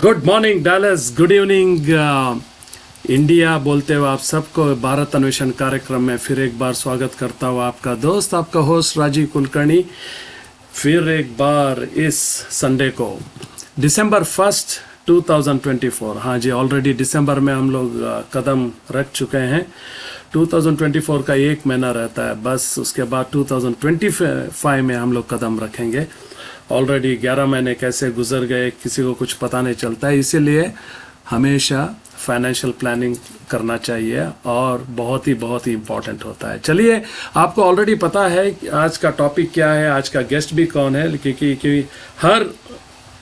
Good morning Dallas, good evening India बोलते हुए आप सबको भारत अन्वेषण कार्यक्रम में फिर एक बार स्वागत करता हूँ। आपका दोस्त, आपका होस्ट राजीव कुलकर्णी फिर एक बार इस संडे को दिसंबर 1 2024। हाँ जी, ऑलरेडी दिसंबर में हम लोग कदम रख चुके हैं। 2024 का एक महीना रहता है बस, उसके बाद 2025 में हम लोग कदम रखेंगे। ऑलरेडी 11 महीने कैसे गुजर गए किसी को कुछ पता नहीं चलता है, इसीलिए हमेशा फाइनेंशियल प्लानिंग करना चाहिए और बहुत ही इम्पोर्टेंट होता है। चलिए, आपको ऑलरेडी पता है कि आज का टॉपिक क्या है, आज का गेस्ट भी कौन है, क्योंकि हर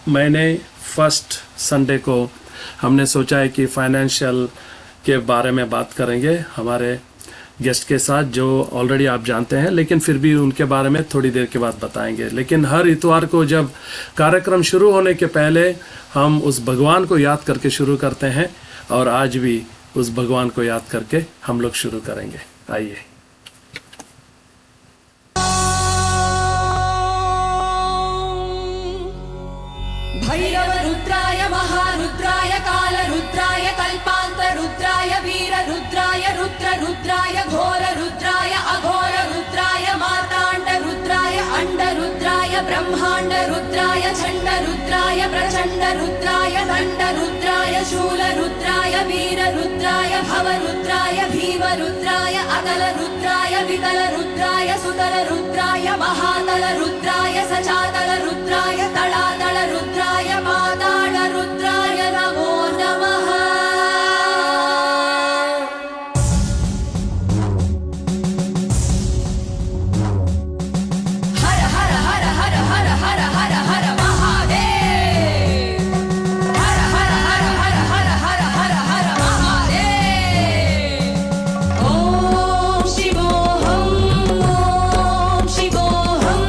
महीने फर्स्ट संडे को हमने सोचा है कि फाइनेंशियल के बारे में बात करेंगे हमारे गेस्ट के साथ, जो ऑलरेडी आप जानते हैं, लेकिन फिर भी उनके बारे में थोड़ी देर के बाद बताएंगे। लेकिन हर इतवार को जब कार्यक्रम शुरू होने के पहले हम उस भगवान को याद करके शुरू करते हैं, और आज भी उस भगवान को याद करके हम लोग शुरू करेंगे। आइए। भैरव रुद्राय महारुद्राय काल रुद्राय कल्पांत रुद्राय वीर रुद्राय रुद्र रुद्राय घोर रुद्राय अघोर रुद्राय मार्तांड रुद्राय अंड रुद्राय ब्रह्मांड रुद्राय चंड रुद्राय प्रचंड रुद्राय दंड रुद्राय शूल रुद्राय वीर रुद्राय भव रुद्राय भीम रुद्राय अकल रुद्राय विकल रुद्राय सुतल रुद्राय महातल रुद्राय सचातल रुद्राय तलातल रुद्राय पाताल रुद्राय नमो नमः। हर हर हर हर हर हर हर हर महादेव। हर हर हर हर हर हर हर हर महादेव। ओम शिवोऽहं ओम शिवोऽहं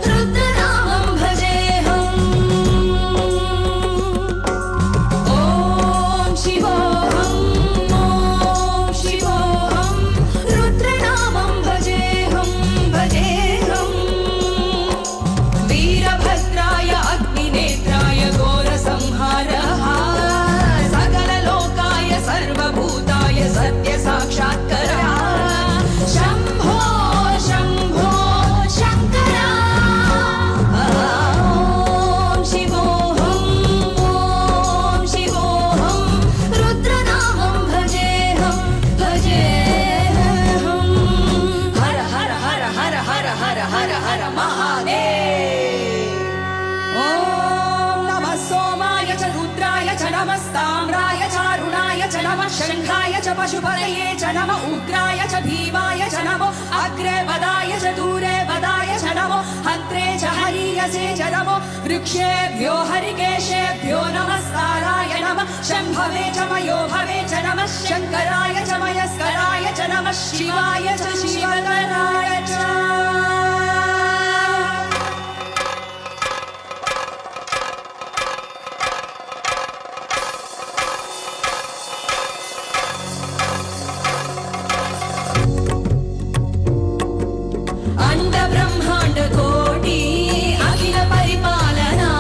रुद्रनामं भजेऽहम्। ओम शिवोऽहं रुद्रनामं भजेऽहं भजेऽहम्। वीरभद्राय अग्निनेत्राय घोरसंहारः सकललोकाय सर्वभूताय सत्यसाक्षात्कारः शम्भो शम्भो शङ्करा। ओम शिवोऽहं रुद्रनामं भजेऽहं भजेऽहम्। हर हर हर हर हर हर हर हर महादेव। ओम नमः सोमाय च रुद्राय च नमस्ताम्राय चारुणाय च नमः शङ्खाय च पशुपतये च नमः उग्राय च भीमाय च नमः अग्रे वदाय च दूरे वदाय च नमः हन्त्रे च हरीयसे च नमः वृक्षेभ्यो हरिकेशेभ्यो नमस्काराय नमः शम्भवे च मयोभवे च नमः शङ्कराय च मयस्कराय च नमः शिवाय च शिवकराय च। अंड ब्रह्मांड कोटि अखिल परिपालना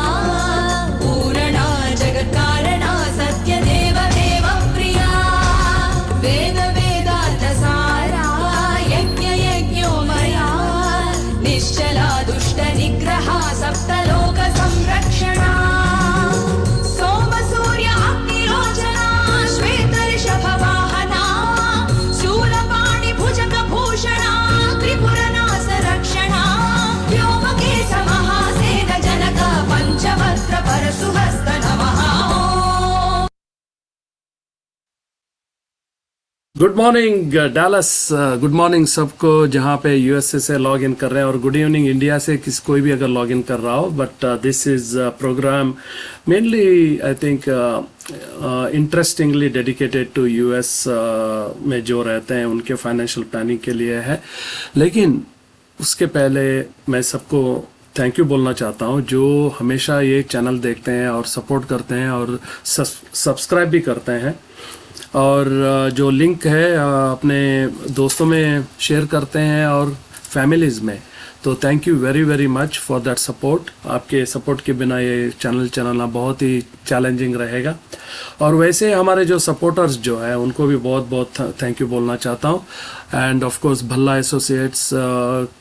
पूर्णा जगत्कारणा सत्य देव देव प्रिया वेद वेदांत सारा यज्ञ यज्ञोमया निश्चला दुष्ट निग्रहा सप्तलोक संरक्षणा सोम सूर्य अग्निलोचना श्वेत ऋषभ वाहना शूलपाणि भुजग भूषणा त्रिपुरनाश रक्षणा व्योमकेश महासेन जनक पंचवक्त्र परशुहस्त नमः। Good morning Dallas, good morning सबको जहाँ पे यूएसए से लॉग इन कर रहे हैं, और गुड इवनिंग इंडिया से कोई भी अगर लॉग इन कर रहा हो। But this is program mainly I think interestingly dedicated to US में जो रहते हैं उनके फाइनेंशियल प्लानिंग के लिए है। लेकिन उसके पहले मैं सबको थैंक यू बोलना चाहता हूँ जो हमेशा ये चैनल देखते हैं और सपोर्ट करते हैं और सब्सक्राइब भी करते हैं, और जो लिंक है अपने दोस्तों में शेयर करते हैं और फैमिलीज़ में। तो thank you very very much for that support. आपके सपोर्ट के बिना ये चैनल चलाना बहुत ही चैलेंजिंग रहेगा। और वैसे हमारे जो सपोर्टर्स जो है उनको भी बहुत बहुत थैंक यू बोलना चाहता हूँ। End of course Bhalla associates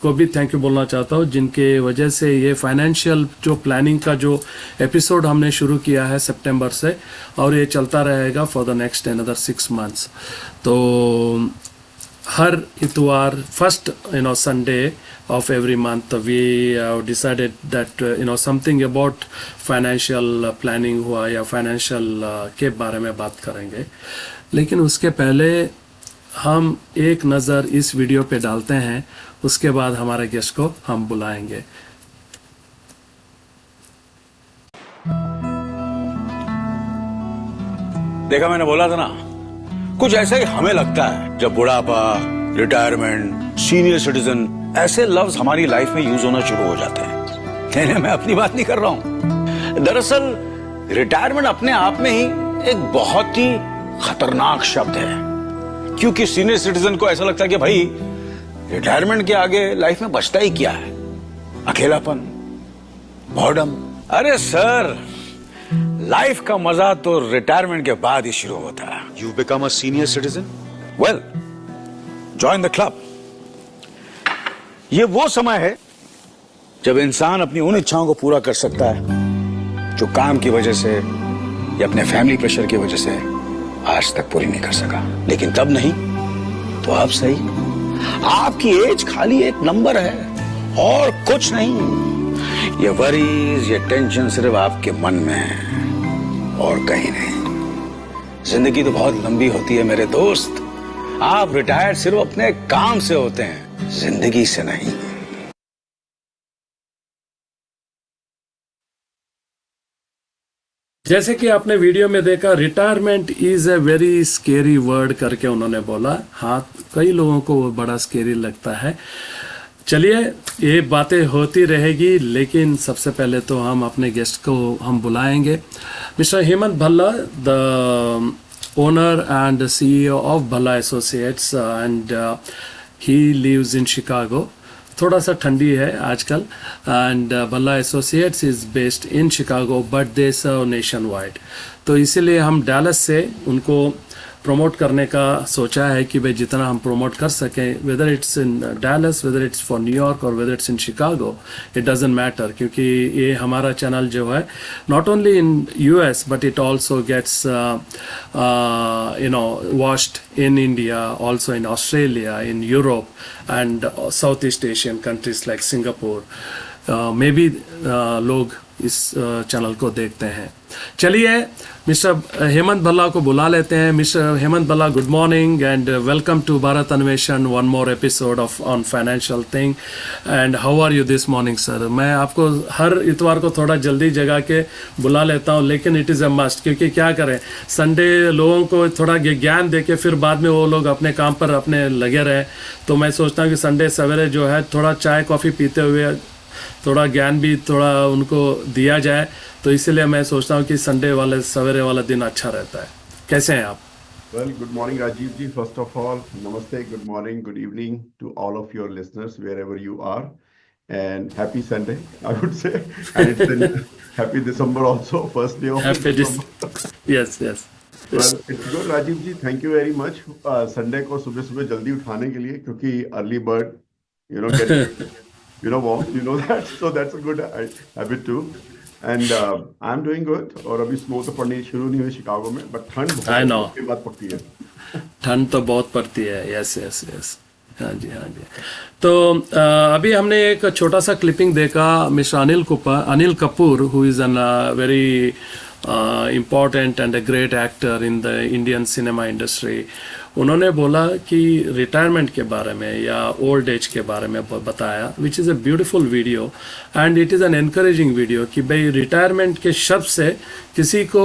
को भी थैंक यू बोलना चाहता हूँ, जिनके वजह से ये फाइनेंशियल जो प्लानिंग का जो एपिसोड हमने शुरू किया है सितंबर से, और ये चलता रहेगा for the next another 6 months। तो हर इतवार first Sunday of every month we have decided that something about financial planning हुआ या financial के बारे में बात करेंगे। लेकिन उसके पहले हम एक नज़र इस वीडियो पे डालते हैं, उसके बाद हमारे गेस्ट को हम बुलाएंगे। देखा, मैंने बोला था ना, कुछ ऐसा ही हमें लगता है जब बुढ़ापा, रिटायरमेंट, सीनियर सिटीजन ऐसे लफ्ज हमारी लाइफ में यूज होना शुरू हो जाते हैं। नहीं, मैं अपनी बात नहीं कर रहा हूं। दरअसल रिटायरमेंट अपने आप में ही एक बहुत ही खतरनाक शब्द है, क्योंकि सीनियर सिटीजन को ऐसा लगता है कि भाई रिटायरमेंट के आगे लाइफ में बचता ही क्या है, अकेलापन, बॉर्डम। अरे सर, लाइफ का मजा तो रिटायरमेंट के बाद ही शुरू होता है। You've become a senior citizen? Well, join the club. ये वो समय है जब इंसान अपनी उन इच्छाओं को पूरा कर सकता है जो काम की वजह से या अपने फैमिली प्रेशर की वजह से आज तक पूरी नहीं कर सका। लेकिन तब नहीं तो अब सही, आपकी एज खाली एक नंबर है और कुछ नहीं। ये वरीज, ये टेंशन सिर्फ आपके मन में है और कहीं नहीं। जिंदगी तो बहुत लंबी होती है मेरे दोस्त। आप रिटायर सिर्फ अपने काम से होते हैं, जिंदगी से नहीं। जैसे कि आपने वीडियो में देखा, retirement is a very scary word करके उन्होंने बोला। हाँ, कई लोगों को वो बड़ा स्केरी लगता है। चलिए, ये बातें होती रहेगी, लेकिन सबसे पहले तो हम अपने गेस्ट को हम बुलाएंगे। Mister Hemant Bhalla, the owner and CEO of Bhalla associates, and he lives in Chicago। थोड़ा सा ठंडी है आजकल, and Bhalla associates is based in Chicago but they serve nationwide. तो इसीलिए हम डैलस से उनको प्रमोट करने का सोचा है कि भाई जितना हम प्रमोट कर सकें, whether it's in Dallas, whether it's for New York और whether it's in Chicago, it doesn't matter, क्योंकि ये हमारा चैनल जो है not only in US but it also gets watched in India, also in Australia, in Europe, and Southeast Asian countries like Singapore। May be लोग इस channel को देखते हैं। चलिए, मिस्टर हेमंत भल्ला को बुला लेते हैं। Mister Hemant Bhalla, good morning and welcome to Bharat Anveshan, one more episode of on financial thing. And how are you this morning sir? मैं आपको हर इतवार को थोड़ा जल्दी जगा के बुला लेता हूँ, लेकिन इट इज़ अ मस्ट, क्योंकि क्या करें, संडे लोगों को थोड़ा ज्ञान दे के फिर बाद में वो लोग अपने काम पर अपने लगे रहे। तो मैं सोचता हूँ कि संडे सवेरे जो है थोड़ा चाय कॉफ़ी पीते हुए थोड़ा ज्ञान भी थोड़ा उनको दिया जाए। तो इसलिए मैं सोचता हूँ कि संडे वाले सवेरे वाला दिन अच्छा रहता है। कैसे हैं आप? Well, good morning, Rajiv ji. First of all, namaste, good morning, good evening to all of your listeners wherever you are, and happy Sunday, I would say, and it's in happy December also, first day of Happy December. yes, yes. Well, it's good, Rajiv ji. Thank you very much. Sunday को सुबह सुबह जल्दी उठाने के लिए, क्योंकि early bird, get warm, you know that, so that's a good habit too. And I'm doing good। और अभी स्नो तो पड़नी शुरू नहीं हुई शिकागो में, बट ठंड बहुत के बाद पड़ती है। ठंड तो बहुत पड़ती है। यस यस यस, हाँ जी हाँ जी। तो अभी हमने एक छोटा सा क्लिपिंग देखा। Mister Anil Kapoor, who is an very important and a great actor in the Indian cinema industry, उन्होंने बोला कि रिटायरमेंट के बारे में या ओल्ड एज के बारे में बताया, which is a beautiful video and it is an encouraging video कि भाई रिटायरमेंट के शब्द से किसी को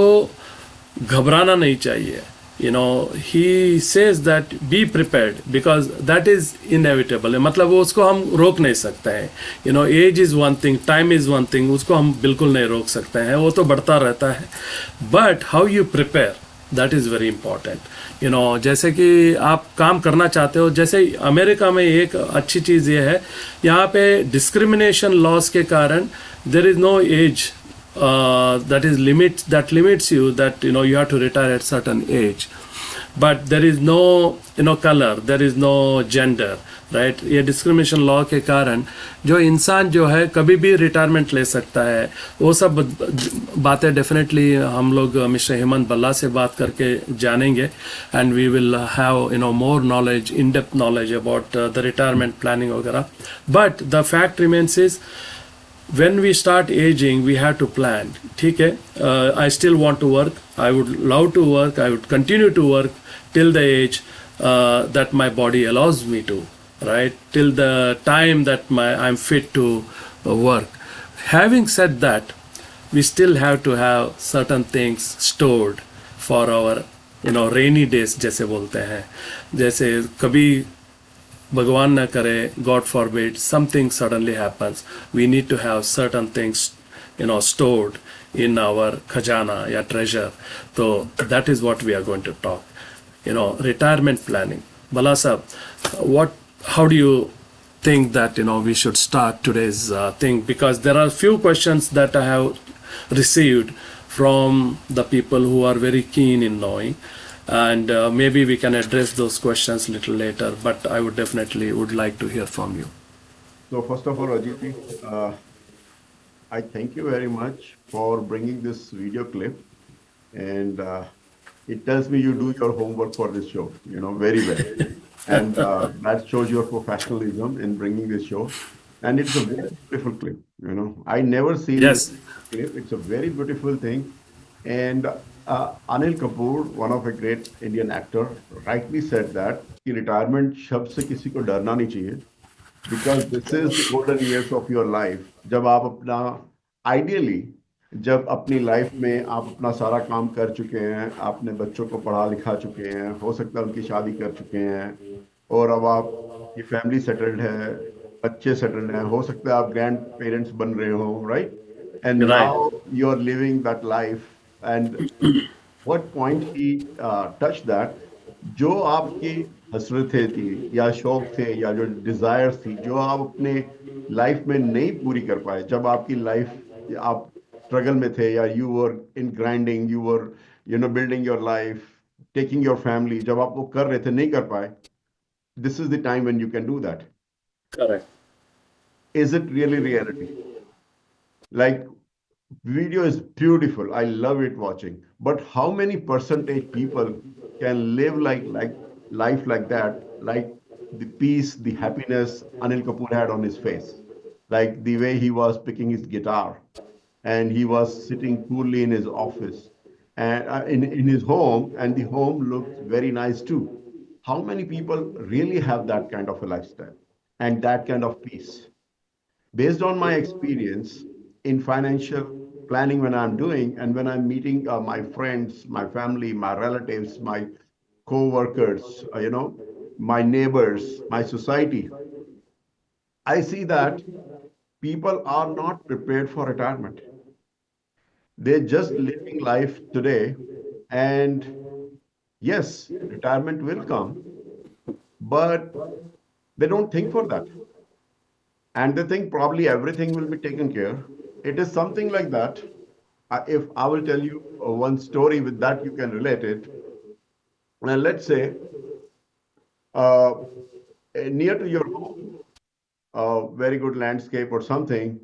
घबराना नहीं चाहिए। he says that be prepared because that is inevitable। मतलब वो उसको हम रोक नहीं सकते हैं। Age is one thing, time is one thing, उसको हम बिल्कुल नहीं रोक सकते हैं, वो तो बढ़ता रहता है। But how you prepare that is very important. जैसे कि आप काम करना चाहते हो, जैसे अमेरिका में एक अच्छी चीज़ ये है, यहाँ पे डिस्क्रिमिनेशन लॉस के कारण there is no age that limits you, that you have to retire at certain age, but there is no color, there is no gender, right. ये डिस्क्रिमिनेशन लॉ के कारण जो इंसान जो है कभी भी रिटायरमेंट ले सकता है। वो सब बातें डेफिनेटली हम लोग मिस्टर हेमंत भल्ला से बात करके जानेंगे, and we will have more knowledge, in depth knowledge about the retirement planning वगैरह। But the fact remains is when we start aging we have to plan, ठीक है। I still want to work, I would love to work, I would continue to work till the age that my body allows me to, right, till the time that I'm fit to work. Having said that, we still have to have certain things stored for our rainy days, जैसे बोलते हैं। जैसे कभी भगवान न करे, god forbid, something suddenly happens, we need to have certain things stored in our खजाना या ट्रेजर। तो that is what we are going to talk, retirement planning. Bala sir, how do you think that we should start today's thing? Because there are few questions that I have received from the people who are very keen in knowing, and maybe we can address those questions little later, but I would like to hear from you. So first of all, Ajit ji, I thank you very much for bringing this video clip, and it tells me you do your homework for this show, very well, and that shows your professionalism in bringing this show, and it's a very beautiful clip. I never seen Yes. this clip. It's a very beautiful thing. And Anil Kapoor, one of a great Indian actor, rightly said that कि retirement शब्द से किसी को डरना नहीं चाहिए, because this is the golden years of your life. जब आप अपना ideally जब अपनी लाइफ में आप अपना सारा काम कर चुके हैं, आपने बच्चों को पढ़ा लिखा चुके हैं, हो सकता है उनकी शादी कर चुके हैं, और अब आप की फैमिली सेटल्ड है, बच्चे सेटल्ड हैं, हो सकता है आप ग्रैंड पेरेंट्स बन रहे हो, right? And Right. now you're living that life. And what point he touched that, जो आपकी हसरतें थी या शौक थे या जो डिजायर्स थी, जो आप अपने लाइफ में नहीं पूरी कर पाए, जब आपकी लाइफ आप स्ट्रगल में थे, या you were in grinding, you were building your life, taking your family, जब आप वो कर रहे थे नहीं कर पाए, this is the time when you can do that. Correct. Is it really reality? Like, video is beautiful, I love it watching, but how many percentage people can live like life like that, like the peace, the happiness Anil Kapoor had on his face, like the way he was picking his guitar and he was sitting coolly in his office and in his home, and the home looked very nice too. How many people really have that kind of a lifestyle and that kind of peace? Based on my experience in financial planning, when I'm doing and when I'm meeting my friends, my family, my relatives, my co-workers, my neighbors, my society, I see that people are not prepared for retirement. They're just living life today, and yes, retirement will come, but they don't think for that. And they think probably everything will be taken care. It is something like that. If I will tell you one story with that, you can relate it. And let's say uh, near to your home, a very good landscape or something,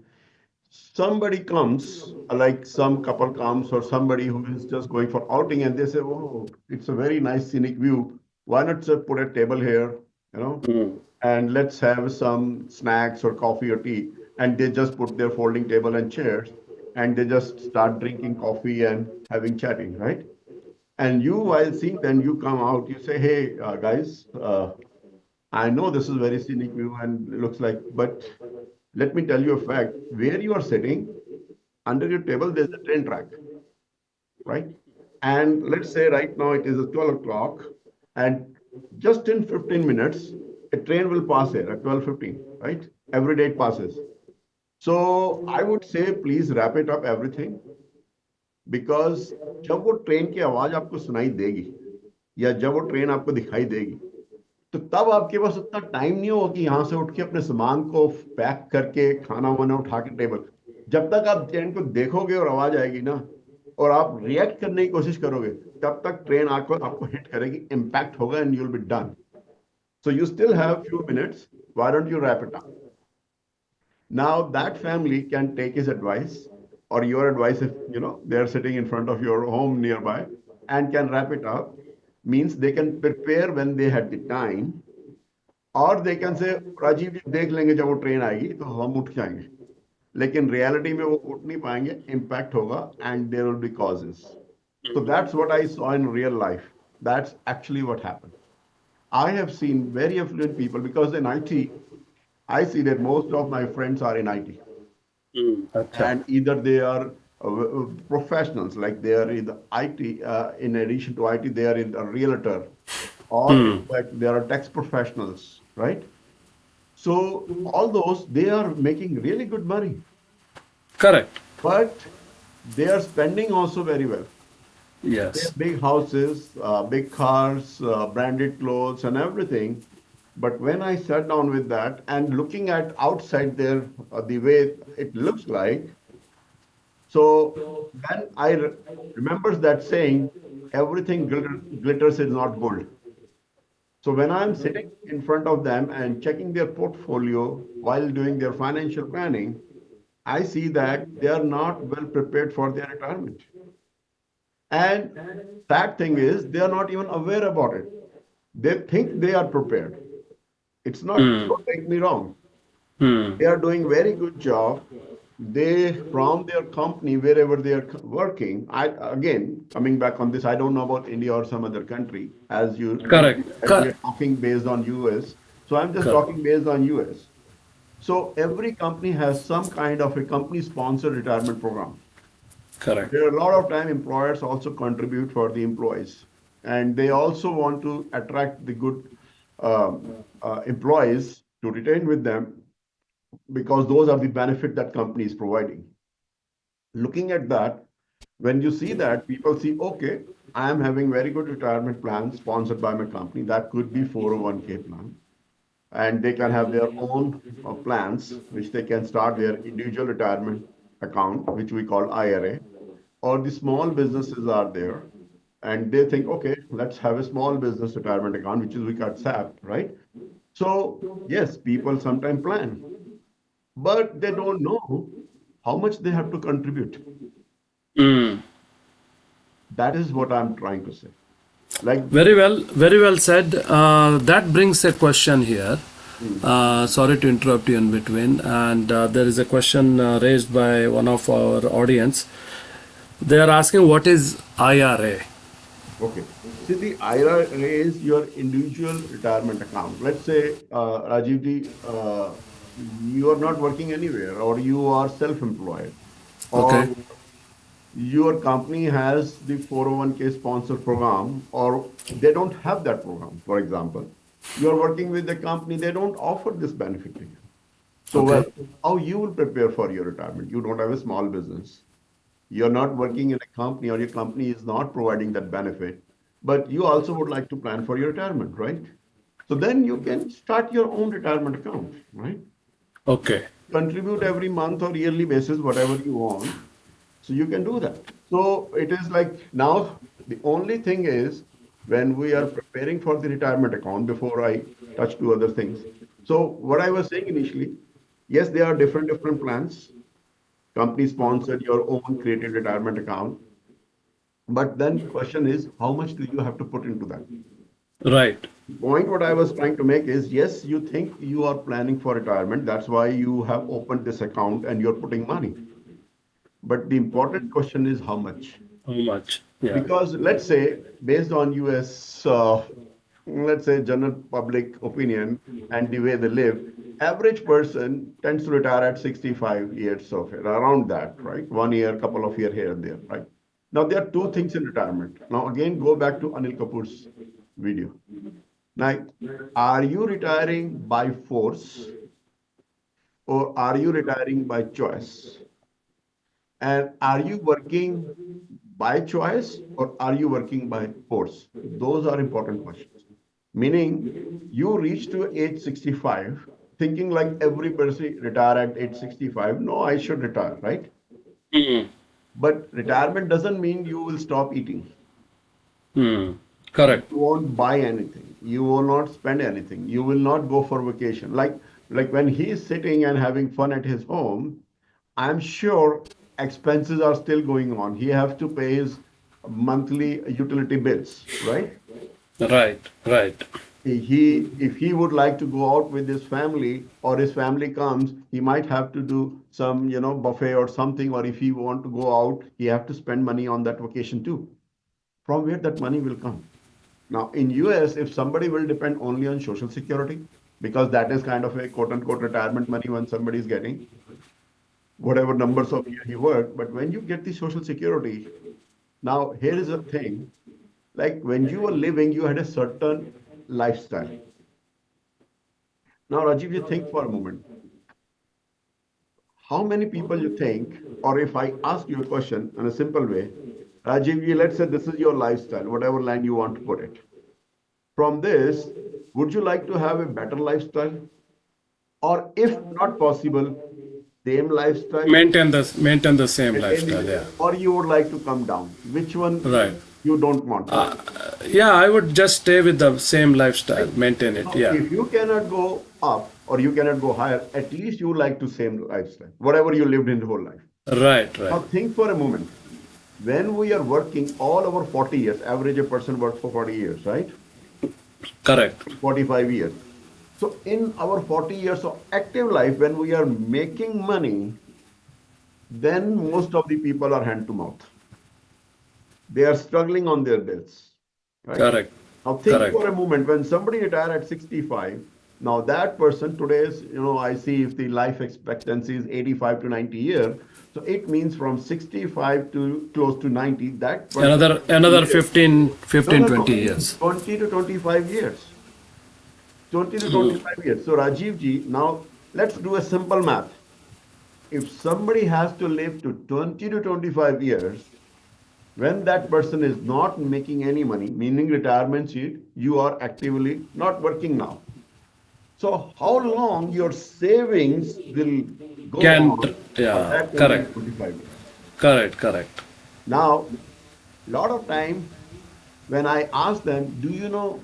somebody comes, like some couple comes or somebody who is just going for outing, and they say, oh, it's a very nice scenic view. Why not just put a table here, and let's have some snacks or coffee or tea. And they just put their folding table and chairs, and they just start drinking coffee and having chatting, right? And you, while seeing them, you come out, you say, hey, guys, I know this is very scenic view and it looks like, but let me tell you a fact. Where you are sitting, under your table, there's a train track, right? And let's say right now it is 12 o'clock, and just in 15 minutes, a train will pass here at 12:15, right? Every day it passes. So I would say, please wrap it up everything. Because जब वो train की आवाज आपको सुनाई देगी या जब वो ट्रेन आपको दिखाई देगी, तो तब आपके पास उतना टाइम नहीं होगा कि यहाँ से उठ के अपने सामान को पैक करके खाना वाना उठा के टेबल। जब तक आप ट्रेन को देखोगे और आवाज आएगी ना, और आप रिएक्ट करने की कोशिश करोगे, तब तक ट्रेन आपको हिट करेगी, इम्पैक्ट होगा and you will be done. So you still have few minutes, why don't you wrap it up? Now that family can take his advice or your advice if they're sitting in front of your home nearby and can wrap it up. Means they can prepare when they had the time, or they can say Rajiv ji देख लेंगे जब वो train आएगी तो हम उठ जाएंगे, लेकिन रियलिटी में वो उठ नहीं पाएंगे, इम्पैक्ट होगा and there will be causes. So that's what I saw in real life. That's actually what happened. I have seen very affluent people because in IT, I see that most of my friends are in IT, अच्छा. and either they are professionals, like they are in the IT. In addition to IT, they are in a realtor, or like they are tax professionals, right? So all those, they are making really good money, Correct. but they are spending also very well. They Yes. have big houses, big cars, branded clothes, and everything. But when I sat down with that and looking at outside there, the way it looks like, so then I remembers that saying, everything glitters is not gold. So when I'm sitting in front of them and checking their portfolio while doing their financial planning, I see that they are not well prepared for their retirement. And that thing is, they are not even aware about it. They think they are prepared. It's not, don't take me wrong. They are doing very good job. They, from their company, wherever they are working, again, coming back on this, I don't know about India or some other country, Correct. as we are talking based on US. So I'm just Correct. talking based on US. So every company has some kind of a company-sponsored retirement program. Correct. There are a lot of time employers also contribute for the employees, and they also want to attract the good employees to retain with them, because those are the benefit that company is providing. Looking at that, when you see that, people see, okay, I am having very good retirement plan sponsored by my company. That could be 401k plan, and they can have their own plans, which they can start their individual retirement account, which we call IRA, or the small businesses are there, and they think, okay, let's have a small business retirement account, which is we got SAP, right? So yes, people sometimes plan, but they don't know how much they have to contribute. That is what I'm trying to say. Like, Very well said. That brings a question here. Sorry to interrupt you in between. And there is a question raised by one of our audience. They are asking, what is IRA? okay, see, the IRA is your individual retirement account. Let's say, Rajiv ji, you are not working anywhere, or you are self-employed, Okay. or your company has the 401k sponsor program, or they don't have that program. For example, you're working with the company, they don't offer this benefit to you. So, Okay. well, how you will prepare for your retirement? You don't have a small business. You're not working in a company, or your company is not providing that benefit, but you also would like to plan for your retirement, right? So then you can start your own retirement account, right? Okay. Contribute every month or yearly basis, whatever you want. So you can do that. So it is like, now the only thing is, when we are preparing for the retirement account, before I touch to other things. So what I was saying initially, yes, there are different plans. Company sponsored, your own created retirement account. But then question is, how much do you have to put into that? Right. Point what I was trying to make is, yes, you think you are planning for retirement. That's why you have opened this account and you're putting money. But the important question is how much? How much? Yeah. Because let's say, based on US, let's say general public opinion and the way they live, average person tends to retire at 65 years of age, around that, right? 1 year, couple of years here and there, right? Now, there are two things in retirement. Now, again, go back to Anil Kapoor's video. Now, are you retiring by force, or are you retiring by choice? And are you working by choice or are you working by force? Those are important questions. Meaning, you reach to age 65 thinking like everybody retire at age 65. No, I should retire, right? But retirement doesn't mean you will stop eating. Hmm. Correct. You won't buy anything. You will not spend anything. You will not go for vacation. Like when he's sitting and having fun at his home, I'm sure expenses are still going on. He has to pay his monthly utility bills, right? Right. Right. If he would like to go out with his family or his family comes, he might have to do some, buffet or something. Or if he want to go out, he have to spend money on that vacation too. From where that money will come? Now, in US, if somebody will depend only on Social Security, because that is kind of a quote unquote retirement money when somebody is getting whatever numbers of year he worked. But when you get the Social Security, now here is the thing, like when you were living, you had a certain lifestyle. Now, Rajiv, you think for a moment, how many people you think, or if I ask you a question in a simple way, Rajiv, let's say this is your lifestyle, whatever line you want to put it. From this, would you like to have a better lifestyle? Or if not possible, same lifestyle? Maintain the same lifestyle. Yeah. Or you would like to come down? Which one Right. you don't want? Yeah. I would just stay with the same lifestyle. Maintain it. Yeah. If you cannot go up or you cannot go higher, at least you like to same lifestyle, whatever you lived in the whole life. Right. Now Right. think for a moment. When we are working all over 40 years, average a person works for 40 years, right? Correct. 45 years. So in our 40 years of active life, when we are making money, then most of the people are hand to mouth. They are struggling on their bills. Right? Correct. Now think Correct. for a moment, when somebody retire at 65, now that person today's, I see if the life expectancy is 85 to 90 years, so it means from 65 to close to 90, that person Another 15, No, no, 20 no. years. 20 to 25 years. 20 to 25 years. So Rajiv ji, now let's do a simple math. If somebody has to live to 20 to 25 years, when that person is not making any money, meaning retirement sheet, you are actively not working now. So how long your savings will go on for that 20 to Correct. 25 years? Correct. Now, lot of time when I ask them, do you know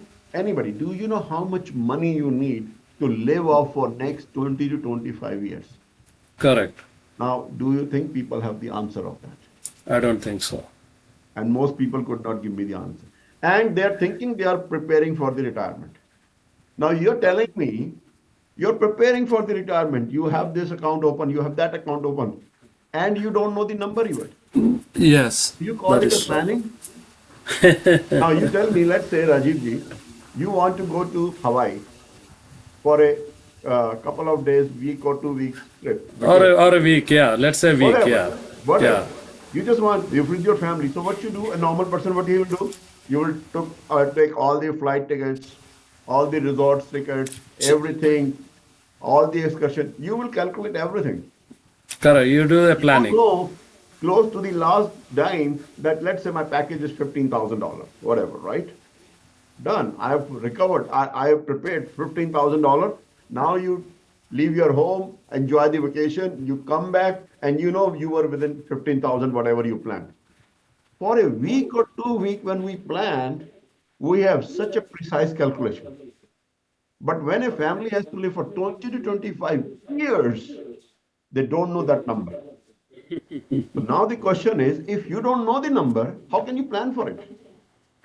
how much money you need to live off for next 20 to 25 years? Correct. Now, do you think people have the answer of that? I don't think so. And most people could not give me the answer. And they're thinking they are preparing for the retirement. Now, you're telling me you're preparing for the retirement. You have this account open, you have that account open, and you don't know the number even. Yes. You call That it a is true. planning? Now you tell me, let's say Rajiv ji, you want to go to Hawaii for a couple of days, week or 2 weeks trip. Or a week. Yeah. Let's say week. Whatever, Yeah. whatever. Yeah. You just want, you with your family. So what you do, a normal person, what he will do, you will take all the flight tickets, all the resort tickets, everything, all the excursion. You will calculate everything. Correct. You do the planning. So close to the last dime that let's say my package is $15,000, whatever, right? Done. I have recovered. I have prepared $15,000. Now you leave your home, enjoy the vacation, you come back, and you were within 15,000, whatever you planned. For a week or 2 weeks when we planned, we have such a precise calculation. But when a family has to live for 20 to 25 years, they don't know that number. So now the question is, if you don't know the number, how can you plan for it?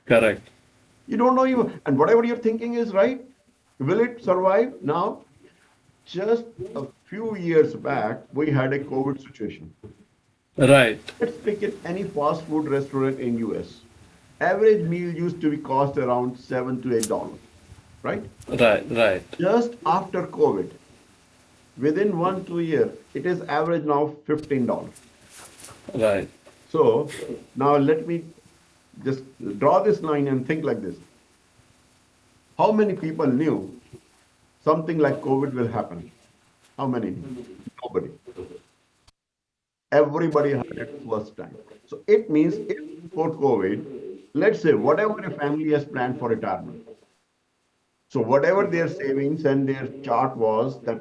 Correct. You don't know even, and whatever you're thinking is right. Will it survive? Now, just a few years back, we had a COVID situation. Right. Let's pick it any fast food restaurant in US. Average meal used to be cost around $7 to $8, right? Right. Just after COVID, within 1 2 years, it is average now $15. Right. So now let me just draw this line and think like this. How many people knew something like COVID will happen? How many? Nobody. Everybody had it first time. So it means if before COVID, let's say whatever a family has planned for retirement, so whatever their savings and their chart was that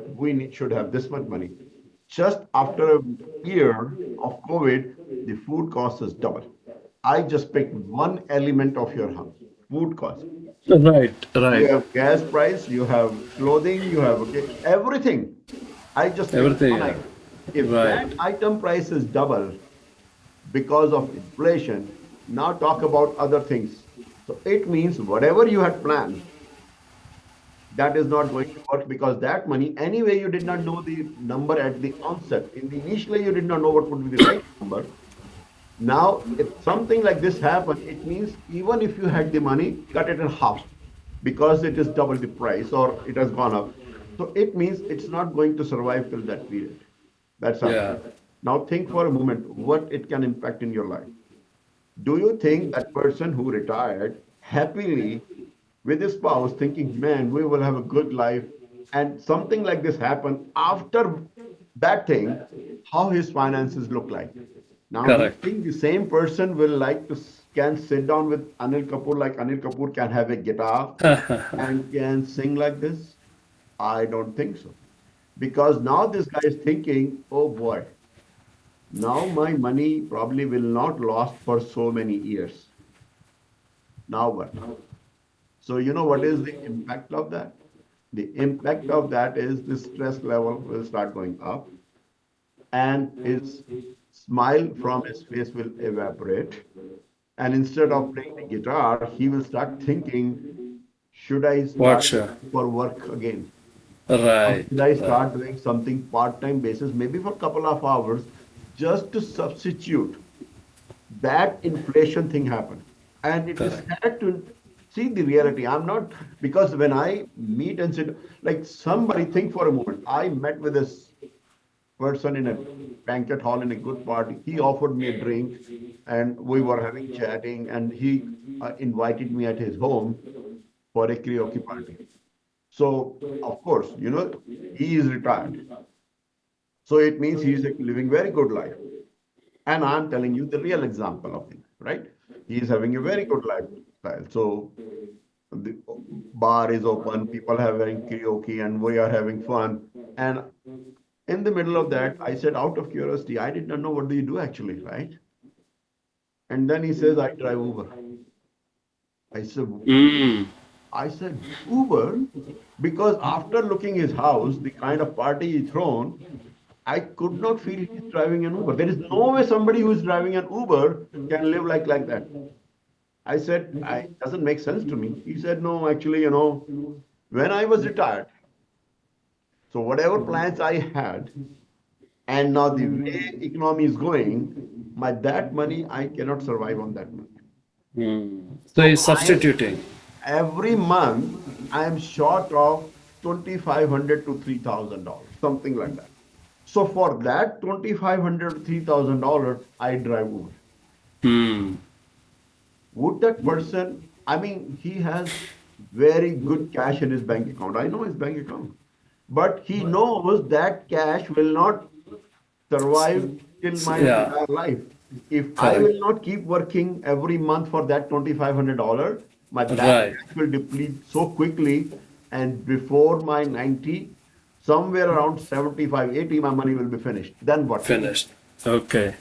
should have this much money. Just after a year of COVID, the food cost is double. I just picked one element of your house, food cost. Right, You right. have gas price, you have clothing, you have everything. I just picked Everything, one yeah. item. If Right. that item price is double because of inflation, now talk about other things. So it means whatever you had planned, that is not going to work because that money, anyway, you did not know the number at the onset. In the initially, you did not know what would be the right number. Now, if something like this happens, it means even if you had the money, cut it in half because it is double the price or it has gone up. So it means it's not going to survive till that period. That's Yeah. happening. Now think for a moment what it can impact in your life. Do you think that person who retired happily with his spouse thinking, man, we will have a good life, and something like this happen after that thing, how his finances look like? Now, do you Correct. think the same person will like to can sit down with Anil Kapoor like Anil Kapoor can have a guitar and can sing like this? I don't think so. Because now this guy is thinking, oh boy, now my money probably will not last for so many years. Now what? So you know what is the impact of that? The impact of that is the stress level will start going up and his smile from his face will evaporate. And instead of playing the guitar, he will start thinking, should I start Watch. looking for work again? Or Right, should I right. start doing something part-time basis, maybe for a couple of hours, just to substitute that inflation thing happen. And it is Correct. sad to see the reality. I'm not, because when I meet and sit, like somebody think for a moment, I met with this person in a banquet hall in a good party. He offered me a drink and we were having chatting and he invited me at his home for a karaoke party. So, of course, he is retired. So it means he is living very good life. And I'm telling you the real example of him, right? He is having a very good lifestyle. So the bar is open, people are having karaoke, and we are having fun. And in the middle of that, I said, out of curiosity, I did not know what do you do actually, right? And then he says, I drive Uber. I said, Mm. I said, Uber? Because after looking his house, the kind of party he thrown, I could not feel he's driving an Uber. There is no way somebody who is driving an Uber can live like that. I said, it doesn't make sense to me. He said, no, actually, when I was retired, so whatever plans I had, and now the way economy is going, that money, I cannot survive on that money. Mm. So So he's substituting. every month, I am short of 2,500 to $3,000, something like that. So for that 2,500 $3,000, I drive Uber. Mm. Would that person? I mean, he has very good cash in his bank account. I know his bank account, but he knows that cash will not survive till my Yeah, entire life. If I correct. will not keep working every month for that $2,500, that Right. cash will deplete so quickly, and before my 90, somewhere around 75, 80, my money will be finished. Then what? Finished. Okay.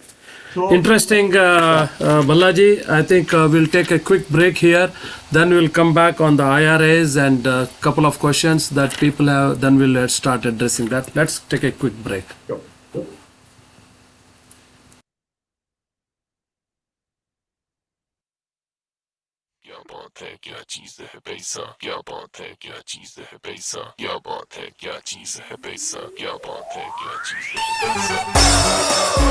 So, Interesting, yeah, Balaji. I think we'll take a quick break here. Then we'll come back on the IRAs and a couple of questions that people have. Then we'll start addressing that. Let's take a quick break. sure. क्या बात है क्या चीज है पैसा क्या बात है क्या चीज है पैसा क्या बात है क्या चीज है पैसा क्या बात है क्या चीज है पैसा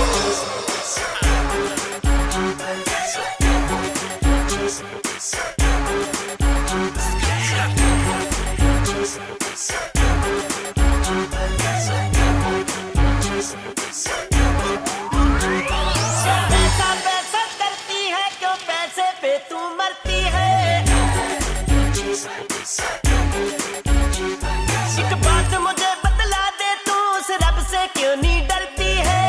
पैसा पैसा करती है क्यों पैसे पे तू मरती है एक बात मुझे बतला दे तू उस रब से क्यों नहीं डरती है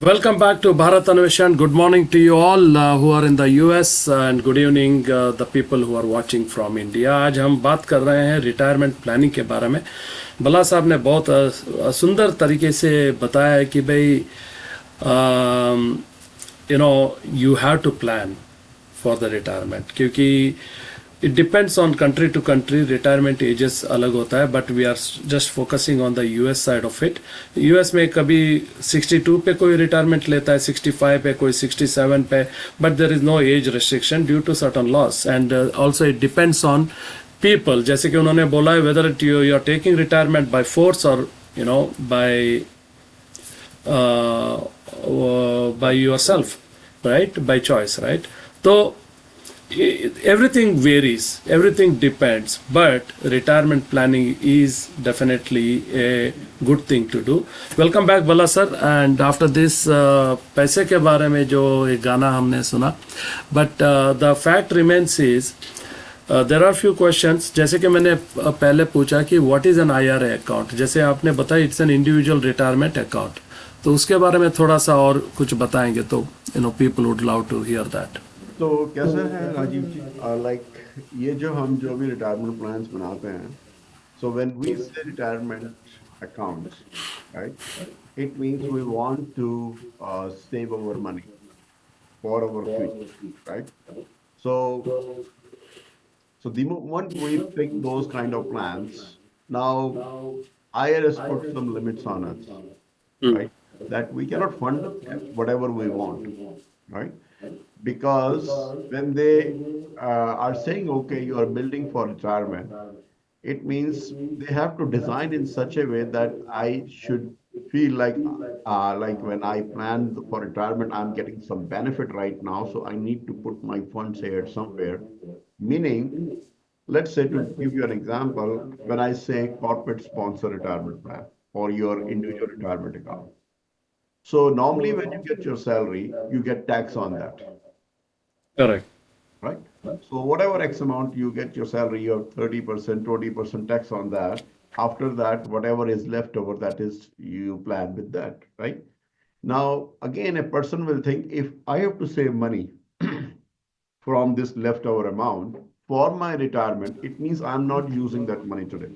Welcome back to Bharat Anveshan. Good morning to you all who are in the US and good evening the people who are watching from India. आज हम बात कर रहे हैं रिटायरमेंट प्लानिंग के बारे में. भल्ला साहब ने बहुत सुंदर तरीके से बताया है कि भाई you know you have to plan for the retirement, क्योंकि it depends on country to country. Retirement ages अलग होता है, but we are just focusing on the US side of it. US में कभी 62 पे कोई रिटायरमेंट लेता है, 65 पे, कोई 67 पे, but there is no age restriction due to certain laws. And also it depends on people. जैसे कि उन्होंने बोला है, whether it you are taking retirement by force और you know by yourself, right, by choice, right? So everything varies, everything depends, but retirement planning is definitely a good thing to do. Welcome back Bhalla sir, and after this पैसे के बारे में जो एक गाना हमने सुना, but the fact remains is there are few questions. जैसे कि मैंने पहले पूछा कि what is an IRA account, जैसे आपने बताया it's an individual retirement account, तो उसके बारे में थोड़ा सा और कुछ बताएंगे तो people would love to hear that. तो कैसा है राजीव जी, लाइक ये जो भी रिटायरमेंट प्लान्स बनाते हैं, so when we say retirement accounts, right, it means we want to save our money for our future, right. So the moment we pick those kind of plans, now IRS put some limits on us, right? That we cannot fund whatever we want, right? Because when they are saying, okay, you are building for retirement, it means they have to design in such a way that I should feel like when I plan for retirement, I'm getting some benefit right now, so I need to put my funds here somewhere. Meaning, let's say, to give you an example, when I say corporate sponsor retirement plan or your individual retirement account. So normally when you get your salary, you get tax on that. Correct. Right? So whatever X amount you get your salary, you have 30%, 20% tax on that. After that, whatever is left over, that is, you plan with that, right? Now, again, a person will think, if I have to save money from this leftover amount for my retirement, it means I'm not using that money today.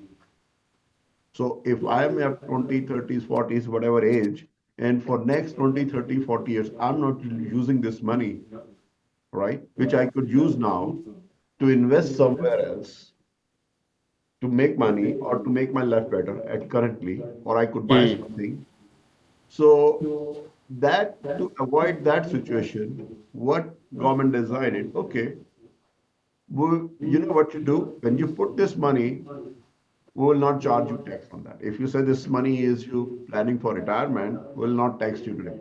So if I am at 20, 30s, 40s, whatever age, and for next 20, 30, 40 years, I'm not using this money, right, which I could use now to invest somewhere else to make money or to make my life better at currently, or I could buy something. So that, to avoid that situation, what government decided, okay, you know what you do, when you put this money, we will not charge you tax on that. If you say this money is you planning for retirement, we will not tax you today.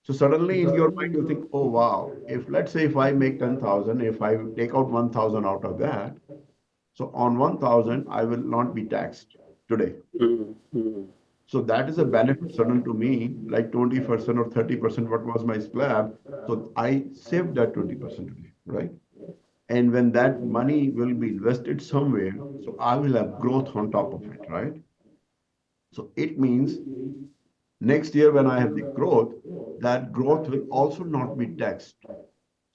So suddenly in your mind you think, oh wow, if let's say if I make 10,000, if I take out 1,000 out of that, so on 1,000 I will not be taxed today. So that is a benefit sudden to me, like 20% or 30%, what was my slab. So I saved that 20% today, right? And when that money will be invested somewhere, so I will have growth on top of it, right? So it means next year when I have the growth, that growth will also not be taxed.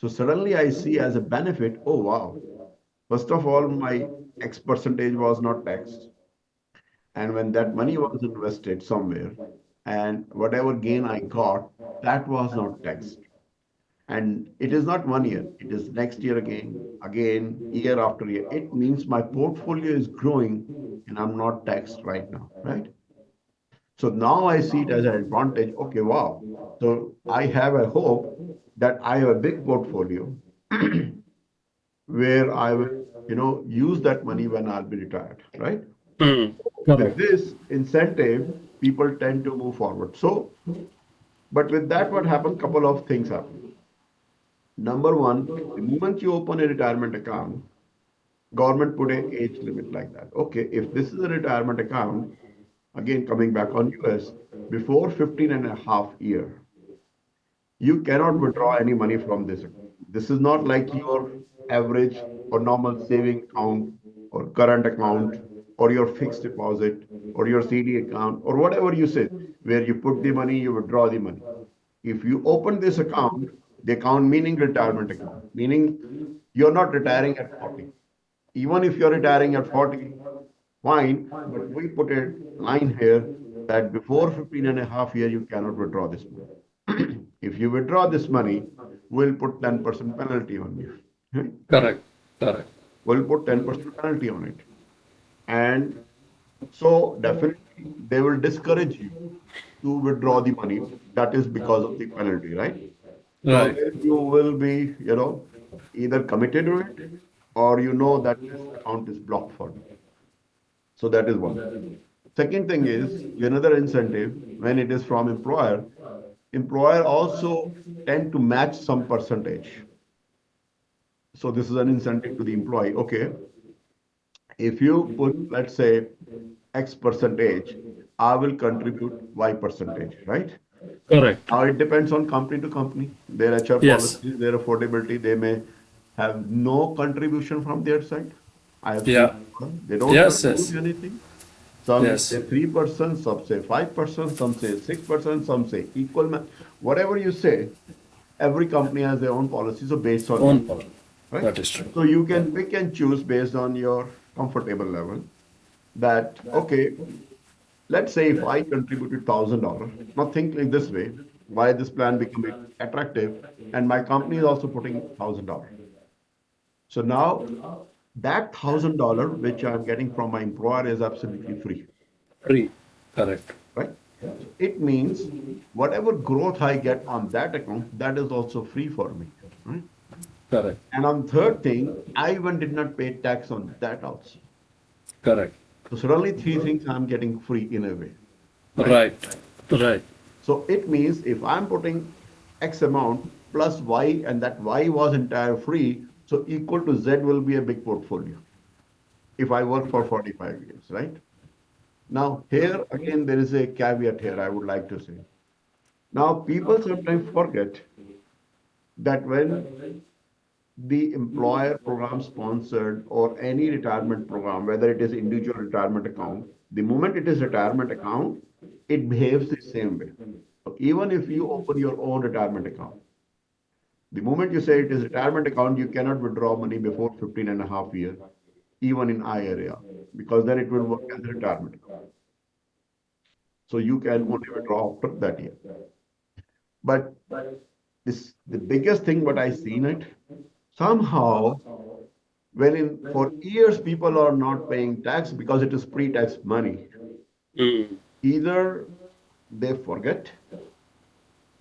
So suddenly I see as a benefit, oh wow, first of all, my X percentage was not taxed. And when that money was invested somewhere, and whatever gain I got, that was not taxed. And it is not 1 year, it is next year again, year after year. It means my portfolio is growing and I'm not taxed right now, right? So now I see it as an advantage. Okay, wow. So I have a hope that I have a big portfolio where I will, use that money when I'll be retired, right? With this incentive, people tend to move forward. So, but with that, what happened? Couple of things happen. Number one, the moment you open a retirement account, government put an age limit like that. Okay, if this is a retirement account, again coming back on US, before 15 and a half year, you cannot withdraw any money from this account. This is not like your average or normal saving account or current account or your fixed deposit or your CD account or whatever you say. where you put the money, you withdraw the money. If you open this account, the account meaning retirement account, meaning you're not retiring at 40. Even if you're retiring at 40, fine, but we put a line here that before 15 and a half year, you cannot withdraw this money. If you withdraw this money, we'll put 10% penalty on you. Right? Correct. Correct. We'll put 10% penalty on it. And so definitely they will discourage you to withdraw the money. That is because of the penalty, right? So Right. then you will be, either committed to it or you know that this account is blocked for you. So that is one. Second thing is another incentive when it is from employer also tend to match some percentage. So this is an incentive to the employee. Okay, if you put, let's say, X percentage, I will contribute Y percentage, right? Correct. Now it depends on company to company, their HR Yes. policies, their affordability. They may have no contribution from their side. I have seen Yeah. they don't Yes. contribute Yes. anything. Some Yes. say 3%, some say 5%, some say 6%, some say equal. Whatever you say, every company has their own policies, so based on Own that, power. right? That is true. So you can pick and choose based on your comfortable level. That okay, let's say if I contributed $1,000, now think like this way, why this plan become attractive, and my company is also putting $1,000. So now that $1,000 which I'm getting from my employer is absolutely free, Free. Correct. right? So it means whatever growth I get on that account, that is also free for me, right? Correct. And on third thing, I even did not pay tax on that also. Correct. So suddenly three things I'm getting free in a way, right? Right. Right. So it means if I'm putting X amount plus Y and that Y was entire free, so equal to Z will be a big portfolio if I work for 45 years, right? Now, here again, there is a caveat here I would like to say. Now, people sometimes forget that when the employer program sponsored or any retirement program, whether it is individual retirement account, the moment it is retirement account, it behaves the same way. So even if you open your own retirement account, the moment you say it is retirement account, you cannot withdraw money before 15 and a half years, even in IRA, because then it will work as a retirement account. So you can only withdraw after that year. But this the biggest thing what I seen it, somehow when for years people are not paying tax because it is pre-tax money. Either they forget